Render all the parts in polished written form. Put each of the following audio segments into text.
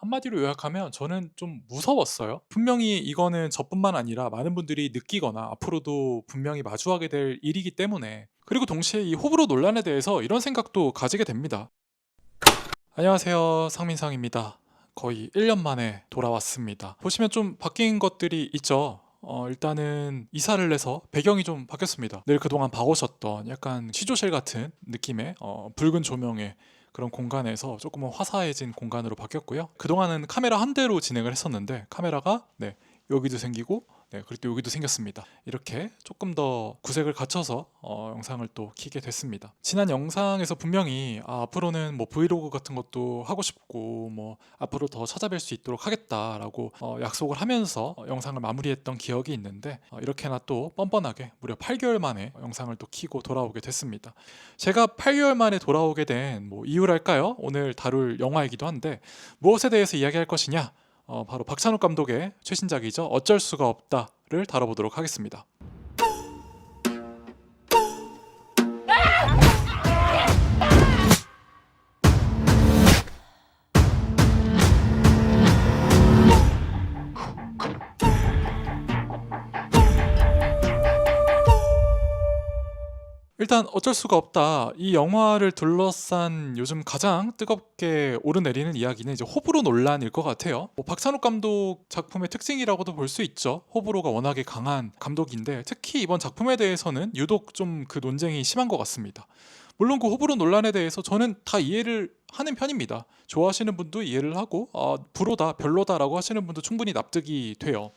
한마디로 요약하면 저는 좀 무서웠어요. 분명히 이거는 저뿐만 아니라 많은 분들이 느끼거나 앞으로도 분명히 마주하게 될 일이기 때문에, 그리고 동시에 이 호불호 논란에 대해서 이런 생각도 가지게 됩니다. 안녕하세요, 상민상입니다. 거의 1년 만에 돌아왔습니다. 보시면 좀 바뀐 것들이 있죠. 일단은 이사를 해서 배경이 좀 바뀌었습니다. 늘 그동안 봐오셨던 약간 취조실 같은 느낌의 붉은 조명의 그런 공간에서 조금은 화사해진 공간으로 바뀌었고요. 그동안은 카메라 한 대로 진행을 했었는데 카메라가 여기도 생기고, 그리고 또 여기도 생겼습니다. 이렇게 조금 더 구색을 갖춰서 영상을 또 키게 됐습니다. 지난 영상에서 분명히 앞으로는 뭐 브이로그 같은 것도 하고 싶고, 뭐 앞으로 더 찾아뵐 수 있도록 하겠다라고 약속을 하면서 영상을 마무리했던 기억이 있는데, 이렇게나 또 뻔뻔하게 무려 8개월 만에 영상을 또 키고 돌아오게 됐습니다. 제가 8개월 만에 돌아오게 된 뭐 이유랄까요? 오늘 다룰 영화이기도 한데, 무엇에 대해서 이야기할 것이냐? 바로 박찬욱 감독의 최신작이죠. 어쩔 수가 없다를 다뤄보도록 하겠습니다. 일단 어쩔 수가 없다. 이 영화를 둘러싼 요즘 가장 뜨겁게 오르내리는 이야기는 이제 호불호 논란일 것 같아요. 뭐 박찬욱 감독 작품의 특징이라고도 볼 수 있죠. 호불호가 워낙에 강한 감독인데, 특히 이번 작품에 대해서는 유독 좀 그 논쟁이 심한 것 같습니다. 물론 그 호불호 논란에 대해서 저는 다 이해를 하는 편입니다. 좋아하시는 분도 이해를 하고, 불호다, 별로다라고 하시는 분도 충분히 납득이 돼요.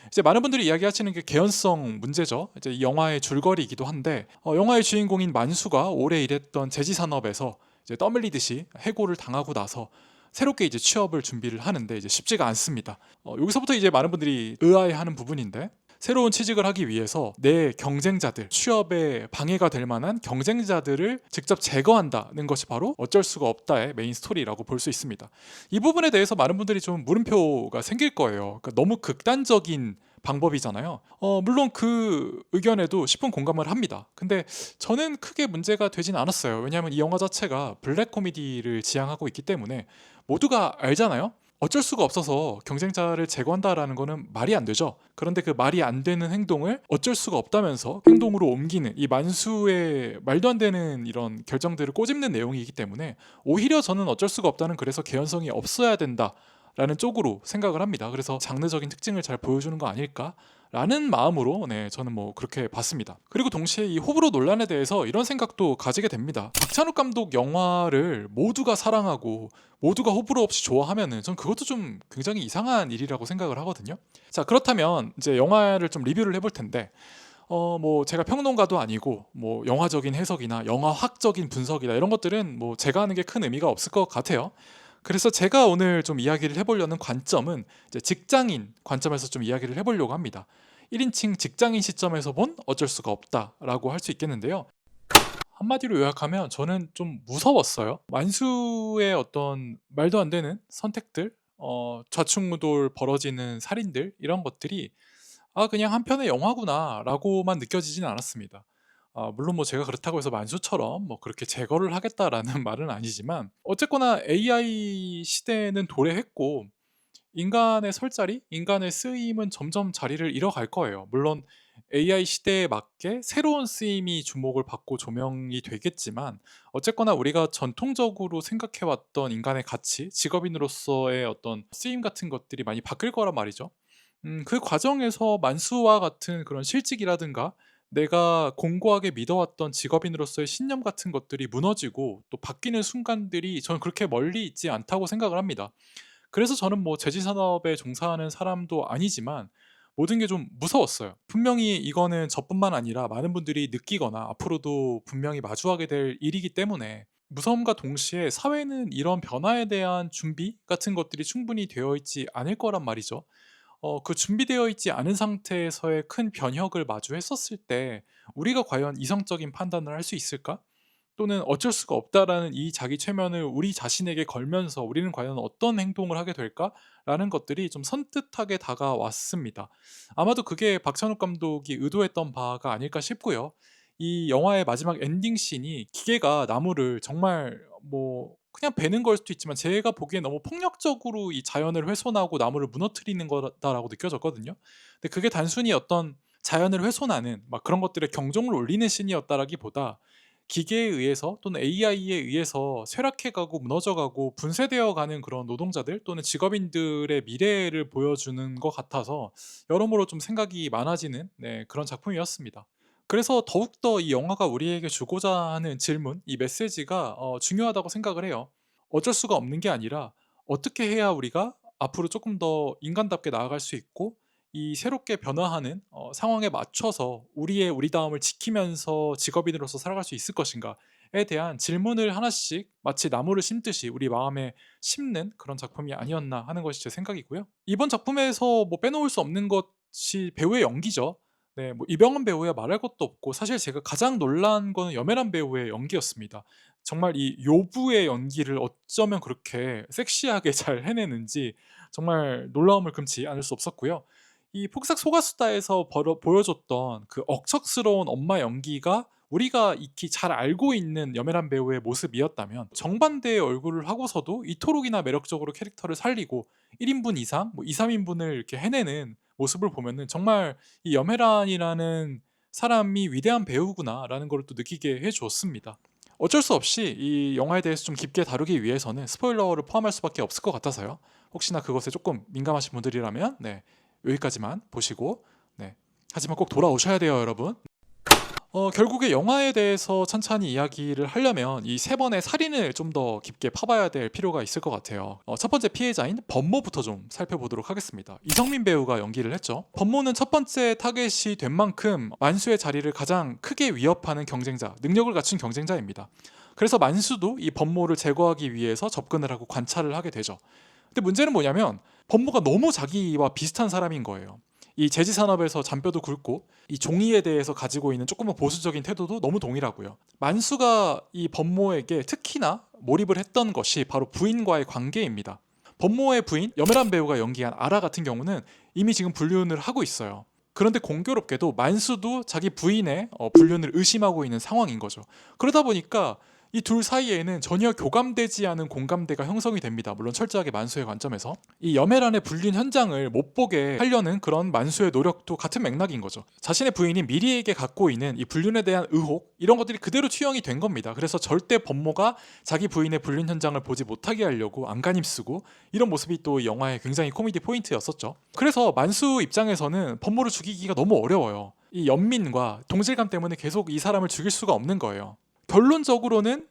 이제 많은 분들이 이야기하시는 게 개연성 문제죠. 이제 이 영화의 줄거리이기도 한데, 영화의 주인공인 만수가 오래 일했던 제지 산업에서 이제 떠밀리듯이 해고를 당하고 나서 새롭게 이제 취업을 준비를 하는데 이제 쉽지가 않습니다. 여기서부터 이제 많은 분들이 의아해하는 부분인데, 새로운 취직을 하기 위해서 내 경쟁자들, 취업에 방해가 될 만한 경쟁자들을 직접 제거한다는 것이 바로 어쩔 수가 없다의 메인 스토리라고 볼 수 있습니다. 이 부분에 대해서 많은 분들이 좀 물음표가 생길 거예요. 그러니까 너무 극단적인 방법이잖아요. 물론 그 의견에도 10분 공감을 합니다. 근데 저는 크게 문제가 되진 않았어요. 왜냐하면 이 영화 자체가 블랙 코미디를 지향하고 있기 때문에 모두가 알잖아요. 어쩔 수가 없어서 경쟁자를 제거한다라는 거는 말이 안 되죠. 그런데 그 말이 안 되는 행동을 어쩔 수가 없다면서 행동으로 옮기는 이 만수의 말도 안 되는 이런 결정들을 꼬집는 내용이기 때문에, 오히려 저는 어쩔 수가 없다는, 그래서 개연성이 없어야 된다 라는 쪽으로 생각을 합니다. 그래서 장르적인 특징을 잘 보여주는 거 아닐까? 라는 마음으로 저는 뭐 그렇게 봤습니다. 그리고 동시에 이 호불호 논란에 대해서 이런 생각도 가지게 됩니다. 박찬욱 감독 영화를 모두가 사랑하고 모두가 호불호 없이 좋아하면은 전 그것도 좀 굉장히 이상한 일이라고 생각을 하거든요. 자, 그렇다면 이제 영화를 좀 리뷰를 해볼 텐데, 뭐 제가 평론가도 아니고 뭐 영화적인 해석이나 영화학적인 분석이나 이런 것들은 뭐 제가 하는 게 큰 의미가 없을 것 같아요. 그래서 제가 오늘 좀 이야기를 해보려는 관점은 이제 직장인 관점에서 좀 이야기를 해보려고 합니다. 1인칭 직장인 시점에서 본 어쩔 수가 없다라고 할 수 있겠는데요. 한마디로 요약하면 저는 좀 무서웠어요. 만수의 어떤 말도 안 되는 선택들, 좌충우돌 벌어지는 살인들, 이런 것들이 그냥 한 편의 영화구나라고만 느껴지진 않았습니다. 물론 뭐 제가 그렇다고 해서 만수처럼 뭐 그렇게 제거를 하겠다라는 말은 아니지만, 어쨌거나 AI 시대는 도래했고 인간의 설 자리, 인간의 쓰임은 점점 자리를 잃어갈 거예요. 물론 AI 시대에 맞게 새로운 쓰임이 주목을 받고 조명이 되겠지만, 어쨌거나 우리가 전통적으로 생각해 왔던 인간의 가치, 직업인으로서의 어떤 쓰임 같은 것들이 많이 바뀔 거란 말이죠. 그 과정에서 만수와 같은 그런 실직이라든가 내가 공고하게 믿어왔던 직업인으로서의 신념 같은 것들이 무너지고 또 바뀌는 순간들이 저는 그렇게 멀리 있지 않다고 생각을 합니다. 그래서 저는 뭐 제지 산업에 종사하는 사람도 아니지만 모든 게 좀 무서웠어요. 분명히 이거는 저뿐만 아니라 많은 분들이 느끼거나 앞으로도 분명히 마주하게 될 일이기 때문에, 무서움과 동시에 사회는 이런 변화에 대한 준비 같은 것들이 충분히 되어 있지 않을 거란 말이죠. 그 준비되어 있지 않은 상태에서의 큰 변혁을 마주했었을 때 우리가 과연 이성적인 판단을 할 수 있을까? 또는 어쩔 수가 없다라는 이 자기 최면을 우리 자신에게 걸면서 우리는 과연 어떤 행동을 하게 될까라는 것들이 좀 선뜻하게 다가왔습니다. 아마도 그게 박찬욱 감독이 의도했던 바가 아닐까 싶고요. 이 영화의 마지막 엔딩 씬이 기계가 나무를 정말 그냥 베는 걸 수도 있지만 제가 보기엔 너무 폭력적으로 이 자연을 훼손하고 나무를 무너뜨리는 거다라고 느껴졌거든요. 근데 그게 단순히 어떤 자연을 훼손하는 막 그런 것들에 경종을 울리는 씬이었다라기보다 기계에 의해서 또는 AI에 의해서 쇠락해가고 무너져가고 분쇄되어가는 그런 노동자들 또는 직업인들의 미래를 보여주는 것 같아서 여러모로 좀 생각이 많아지는 그런 작품이었습니다. 그래서 더욱더 이 영화가 우리에게 주고자 하는 질문, 이 메시지가 중요하다고 생각을 해요. 어쩔 수가 없는 게 아니라 어떻게 해야 우리가 앞으로 조금 더 인간답게 나아갈 수 있고 이 새롭게 변화하는 상황에 맞춰서 우리다움을 지키면서 직업인으로서 살아갈 수 있을 것인가에 대한 질문을 하나씩 마치 나무를 심듯이 우리 마음에 심는 그런 작품이 아니었나 하는 것이 제 생각이고요. 이번 작품에서 빼놓을 수 없는 것이 배우의 연기죠. 네, 이병헌 배우야 말할 것도 없고 사실 제가 가장 놀란 거는 염혜란 배우의 연기였습니다. 정말 이 요부의 연기를 어쩌면 그렇게 섹시하게 잘 해내는지 정말 놀라움을 금치 않을 수 없었고요. 이 폭삭 소가수다에서 보여줬던 그 억척스러운 엄마 연기가 우리가 익히 잘 알고 있는 염혜란 배우의 모습이었다면 정반대의 얼굴을 하고서도 이토록이나 매력적으로 캐릭터를 살리고 1인분 이상, 2, 3인분을 이렇게 해내는 모습을 보면은 정말 이 염혜란이라는 사람이 위대한 배우구나라는 걸 또 느끼게 해주었습니다. 어쩔 수 없이 이 영화에 대해서 좀 깊게 다루기 위해서는 스포일러를 포함할 수밖에 없을 것 같아서요. 혹시나 그것에 조금 민감하신 분들이라면 여기까지만 보시고 하지만 꼭 돌아오셔야 돼요, 여러분. 결국에 영화에 대해서 찬찬히 이야기를 하려면 이 세 번의 살인을 좀 더 깊게 파봐야 될 필요가 있을 것 같아요. 첫 번째 피해자인 범모부터 좀 살펴보도록 하겠습니다. 이성민 배우가 연기를 했죠. 범모는 첫 번째 타겟이 된 만큼 만수의 자리를 가장 크게 위협하는 경쟁자, 능력을 갖춘 경쟁자입니다. 그래서 만수도 이 범모를 제거하기 위해서 접근을 하고 관찰을 하게 되죠. 근데 문제는 뭐냐면 범모가 너무 자기와 비슷한 사람인 거예요. 이 제지 산업에서 잔뼈도 굵고 이 종이에 대해서 가지고 있는 조금은 보수적인 태도도 너무 동일하고요. 만수가 이 범모에게 특히나 몰입을 했던 것이 바로 부인과의 관계입니다. 범모의 부인 염혜란 배우가 연기한 아라 같은 경우는 이미 지금 불륜을 하고 있어요. 그런데 공교롭게도 만수도 자기 부인의 불륜을 의심하고 있는 상황인 거죠. 그러다 보니까 이 둘 사이에는 전혀 교감되지 않은 공감대가 형성이 됩니다. 물론 철저하게 만수의 관점에서 이 염혜란의 불륜 현장을 못 보게 하려는 그런 만수의 노력도 같은 맥락인 거죠. 자신의 부인이 미리에게 갖고 있는 이 불륜에 대한 의혹 이런 것들이 그대로 투영이 된 겁니다. 그래서 절대 범모가 자기 부인의 불륜 현장을 보지 못하게 하려고 안간힘 쓰고 이런 모습이 또 영화의 굉장히 코미디 포인트였었죠. 그래서 만수 입장에서는 범모를 죽이기가 너무 어려워요. 이 연민과 동질감 때문에 계속 이 사람을 죽일 수가 없는 거예요. 결론적으로는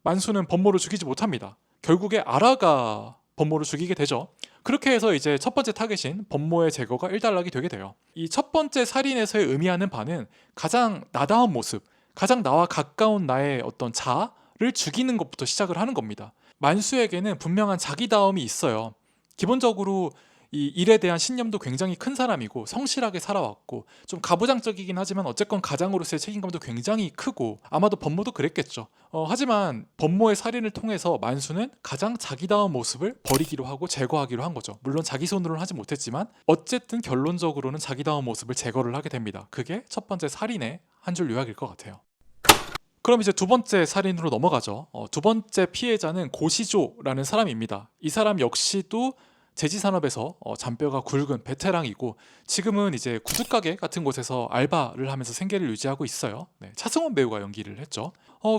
만수는 범모를 죽이지 못합니다. 결국에 아라가 범모를 죽이게 되죠. 그렇게 해서 이제 첫 번째 타겟인 범모의 제거가 일단락이 되게 돼요. 이 첫 번째 살인에서의 의미하는 바는 가장 나다운 모습, 가장 나와 가까운 나의 어떤 자아를 죽이는 것부터 시작을 하는 겁니다. 만수에게는 분명한 자기다움이 있어요. 기본적으로 이 일에 대한 신념도 굉장히 큰 사람이고 성실하게 살아왔고 좀 가부장적이긴 하지만 어쨌건 가장으로서의 책임감도 굉장히 크고 아마도 범모도 그랬겠죠. 하지만 범모의 살인을 통해서 만수는 가장 자기다운 모습을 버리기로 하고 제거하기로 한 거죠. 물론 자기 손으로는 하지 못했지만 어쨌든 결론적으로는 자기다운 모습을 제거를 하게 됩니다. 그게 첫 번째 살인의 한 줄 요약일 것 같아요. 그럼 이제 두 번째 살인으로 넘어가죠. 두 번째 피해자는 고시조라는 사람입니다. 이 사람 역시도 제지산업에서 잔뼈가 굵은 베테랑이고 지금은 이제 구두가게 같은 곳에서 알바를 하면서 생계를 유지하고 있어요. 차승원 배우가 연기를 했죠.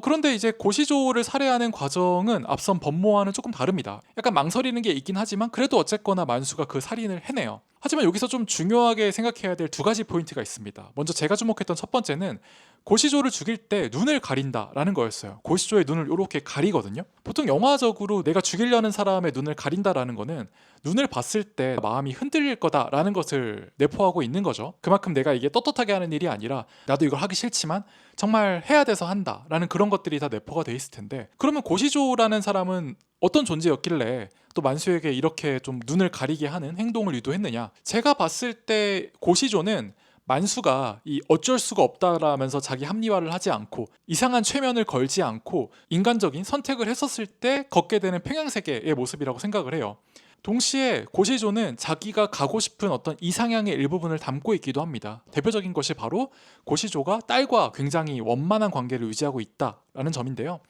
그런데 이제 고시조를 살해하는 과정은 앞선 범모와는 조금 다릅니다. 약간 망설이는 게 있긴 하지만 그래도 어쨌거나 만수가 그 살인을 해내요. 하지만 여기서 좀 중요하게 생각해야 될 두 가지 포인트가 있습니다. 먼저 제가 주목했던 첫 번째는 고시조를 죽일 때 눈을 가린다라는 거였어요. 고시조의 눈을 이렇게 가리거든요. 보통 영화적으로 내가 죽이려는 사람의 눈을 가린다라는 거는 눈을 봤을 때 마음이 흔들릴 거다라는 것을 내포하고 있는 거죠. 그만큼 내가 이게 떳떳하게 하는 일이 아니라 나도 이걸 하기 싫지만 정말 해야 돼서 한다라는 그런 것들이 다 내포가 돼 있을 텐데 그러면 고시조라는 사람은 어떤 존재였길래 또 만수에게 이렇게 좀 눈을 가리게 하는 행동을 유도했느냐. 제가 봤을 때 고시조는 만수가 이 어쩔 수가 없다라면서 자기 합리화를 하지 않고 이상한 최면을 걸지 않고 인간적인 선택을 했었을 때 걷게 되는 평행세계의 모습이라고 생각을 해요. 동시에 고시조는 자기가 가고 싶은 어떤 이상향의 일부분을 담고 있기도 합니다. 대표적인 것이 바로 고시조가 딸과 굉장히 원만한 관계를 유지하고 있다라는 점인데요.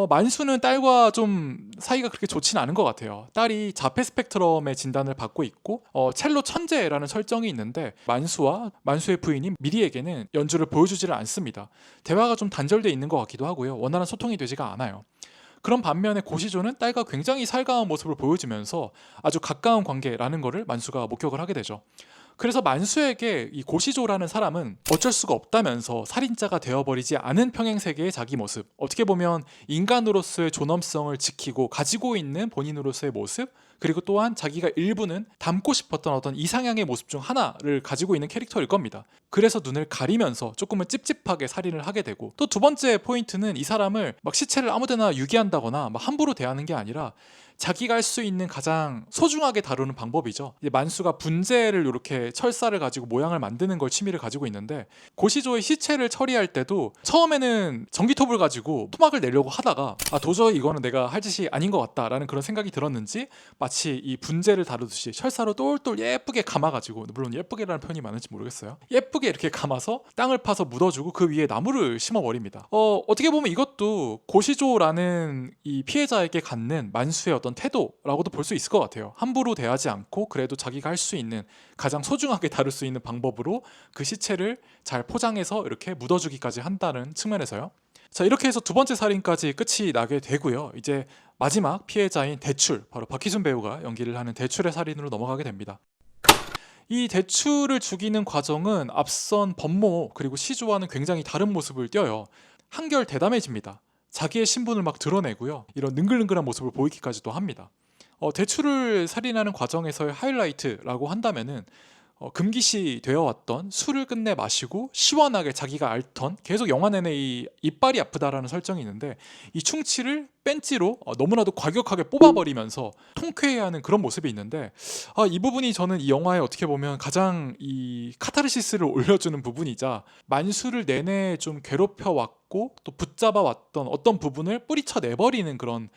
만수는 딸과 좀 사이가 그렇게 좋지는 않은 것 같아요. 딸이 자폐 스펙트럼의 진단을 받고 있고 첼로 천재라는 설정이 있는데 만수와 만수의 부인인 미리에게는 연주를 보여주지를 않습니다. 대화가 좀 단절돼 있는 것 같기도 하고요. 원활한 소통이 되지가 않아요. 그런 반면에 고시조는 딸과 굉장히 살가운 모습을 보여주면서 아주 가까운 관계라는 것을 만수가 목격을 하게 되죠. 그래서 만수에게 이 고시조라는 사람은 어쩔 수가 없다면서 살인자가 되어버리지 않은 평행세계의 자기 모습, 어떻게 보면 인간으로서의 존엄성을 지키고 가지고 있는 본인으로서의 모습, 그리고 또한 자기가 일부는 담고 싶었던 어떤 이상향의 모습 중 하나를 가지고 있는 캐릭터일 겁니다. 그래서 눈을 가리면서 조금은 찝찝하게 살인을 하게 되고, 또 두 번째 포인트는 이 사람을 막 시체를 아무데나 유기한다거나 막 함부로 대하는 게 아니라 자기가 할 수 있는 가장 소중하게 다루는 방법이죠. 이제 만수가 분재를 이렇게 철사를 가지고 모양을 만드는 걸 취미를 가지고 있는데, 고시조의 시체를 처리할 때도 처음에는 전기톱을 가지고 토막을 내려고 하다가 도저히 이거는 내가 할 짓이 아닌 것 같다라는 그런 생각이 들었는지 마치 이 분재를 다루듯이 철사로 똘똘 예쁘게 감아가지고, 물론 예쁘게라는 표현이 맞는지 모르겠어요. 예쁘게 이렇게 감아서 땅을 파서 묻어주고 그 위에 나무를 심어버립니다. 어떻게 보면 이것도 고시조라는 이 피해자에게 갖는 만수의 어떤 태도라고도 볼 수 있을 것 같아요. 함부로 대하지 않고 그래도 자기가 할 수 있는 가장 소중하게 다룰 수 있는 방법으로 그 시체를 잘 포장해서 이렇게 묻어주기까지 한다는 측면에서요. 자, 이렇게 해서 두 번째 살인까지 끝이 나게 되고요. 이제 마지막 피해자인 대출, 바로 박희순 배우가 연기를 하는 대출의 살인으로 넘어가게 됩니다. 이 대출을 죽이는 과정은 앞선 법모 그리고 시조와는 굉장히 다른 모습을 띄어요. 한결 대담해집니다. 자기의 신분을 막 드러내고요. 이런 능글능글한 모습을 보이기까지도 합니다. 대출을 살인하는 과정에서의 하이라이트라고 한다면은 금기시 되어 왔던 술을 끝내 마시고 시원하게 자기가 앓던, 계속 영화 내내 이 이빨이 아프다라는 설정이 있는데 이 충치를 뺀찌로 너무나도 과격하게 뽑아버리면서 통쾌해하는 그런 모습이 있는데, 이 부분이 저는 이 영화에 어떻게 보면 가장 이 카타르시스를 올려주는 부분이자 만수를 내내 좀 괴롭혀 왔고 또 붙잡아 왔던 어떤 부분을 뿌리쳐 내버리는 그런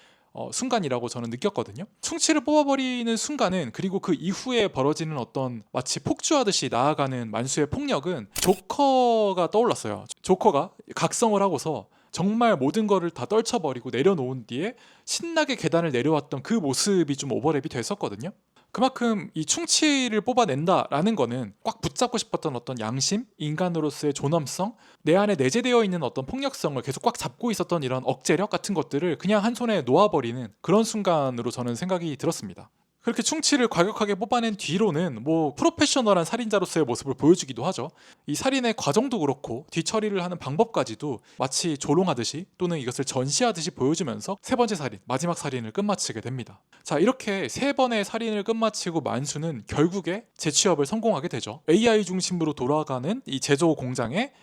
순간이라고 저는 느꼈거든요. 충치를 뽑아버리는 순간은, 그리고 그 이후에 벌어지는 어떤 마치 폭주하듯이 나아가는 만수의 폭력은 조커가 떠올랐어요. 조커가 각성을 하고서 정말 모든 거를 다 떨쳐버리고 내려놓은 뒤에 신나게 계단을 내려왔던 그 모습이 좀 오버랩이 됐었거든요. 그만큼 이 충치를 뽑아낸다라는 거는 꽉 붙잡고 싶었던 어떤 양심, 인간으로서의 존엄성, 내 안에 내재되어 있는 어떤 폭력성을 계속 꽉 잡고 있었던 이런 억제력 같은 것들을 그냥 한 손에 놓아버리는 그런 순간으로 저는 생각이 들었습니다. 그렇게 충치를 과격하게 뽑아낸 뒤로는 뭐 프로페셔널한 살인자로서의 모습을 보여주기도 하죠. 이 살인의 과정도 그렇고 뒤처리를 하는 방법까지도 마치 조롱하듯이 또는 이것을 전시하듯이 보여주면서 세 번째 살인, 마지막 살인을 끝마치게 됩니다. 자, 이렇게 세 번의 살인을 끝마치고 만수는 결국에 재취업을 성공하게 되죠. AI 중심으로 돌아가는 이 제조 공장에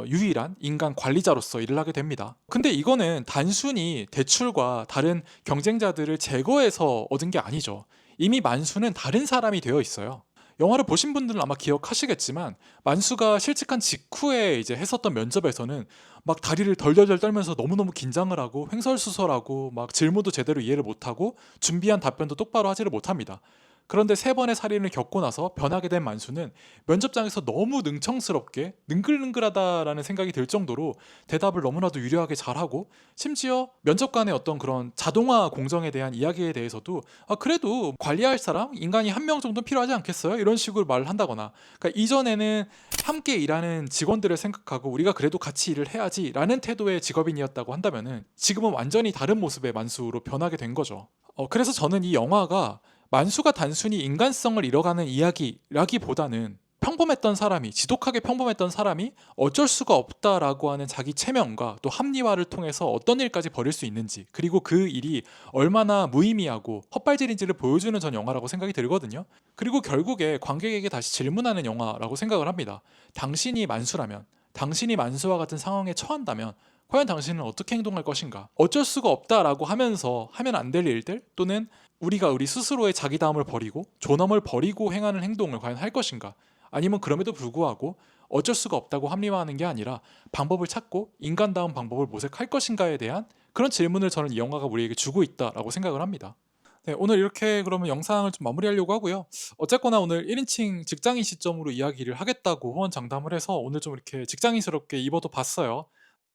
유일한 인간 관리자로서 일을 하게 됩니다. 근데 이거는 단순히 대출과 다른 경쟁자들을 제거해서 얻은 게 아니죠. 이미 만수는 다른 사람이 되어 있어요. 영화를 보신 분들은 아마 기억하시겠지만, 만수가 실직한 직후에 이제 했었던 면접에서는 막 다리를 덜덜덜 떨면서 너무너무 긴장을 하고 횡설수설하고 막 질문도 제대로 이해를 못하고 준비한 답변도 똑바로 하지를 못합니다. 그런데 세 번의 살인을 겪고 나서 변하게 된 만수는 면접장에서 너무 능청스럽게 능글능글하다라는 생각이 들 정도로 대답을 너무나도 유려하게 잘하고, 심지어 면접관의 어떤 그런 자동화 공정에 대한 이야기에 대해서도 그래도 관리할 사람, 인간이 한 명 정도 필요하지 않겠어요? 이런 식으로 말을 한다거나, 그러니까 이전에는 함께 일하는 직원들을 생각하고 우리가 그래도 같이 일을 해야지 라는 태도의 직업인이었다고 한다면은 지금은 완전히 다른 모습의 만수로 변하게 된 거죠. 그래서 저는 이 영화가 만수가 단순히 인간성을 잃어가는 이야기라기보다는 평범했던 사람이, 지독하게 평범했던 사람이 어쩔 수가 없다라고 하는 자기 체면과 또 합리화를 통해서 어떤 일까지 벌일 수 있는지, 그리고 그 일이 얼마나 무의미하고 헛발질인지를 보여주는 전 영화라고 생각이 들거든요. 그리고 결국에 관객에게 다시 질문하는 영화라고 생각을 합니다. 당신이 만수라면, 당신이 만수와 같은 상황에 처한다면 과연 당신은 어떻게 행동할 것인가? 어쩔 수가 없다라고 하면서 하면 안 될 일들, 또는 우리가 우리 스스로의 자기다움을 버리고 존엄을 버리고 행하는 행동을 과연 할 것인가? 아니면 그럼에도 불구하고 어쩔 수가 없다고 합리화하는 게 아니라 방법을 찾고 인간다운 방법을 모색할 것인가에 대한 그런 질문을 저는 이 영화가 우리에게 주고 있다라고 생각을 합니다. 네, 오늘 이렇게 그러면 영상을 좀 마무리하려고 하고요. 어쨌거나 오늘 1인칭 직장인 시점으로 이야기를 하겠다고 호언장담을 해서 오늘 좀 이렇게 직장인스럽게 입어도 봤어요.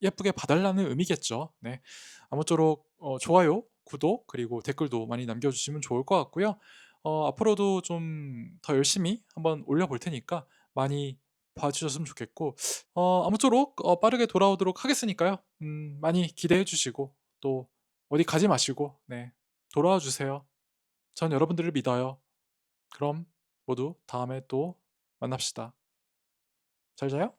예쁘게 봐달라는 의미겠죠. 네. 아무쪼록 좋아요, 구독, 그리고 댓글도 많이 남겨주시면 좋을 것 같고요. 앞으로도 좀 더 열심히 한번 올려볼 테니까 많이 봐주셨으면 좋겠고, 아무쪼록 빠르게 돌아오도록 하겠으니까요. 많이 기대해 주시고, 또 어디 가지 마시고, 네, 돌아와 주세요. 전 여러분들을 믿어요. 그럼 모두 다음에 또 만납시다. 잘 자요.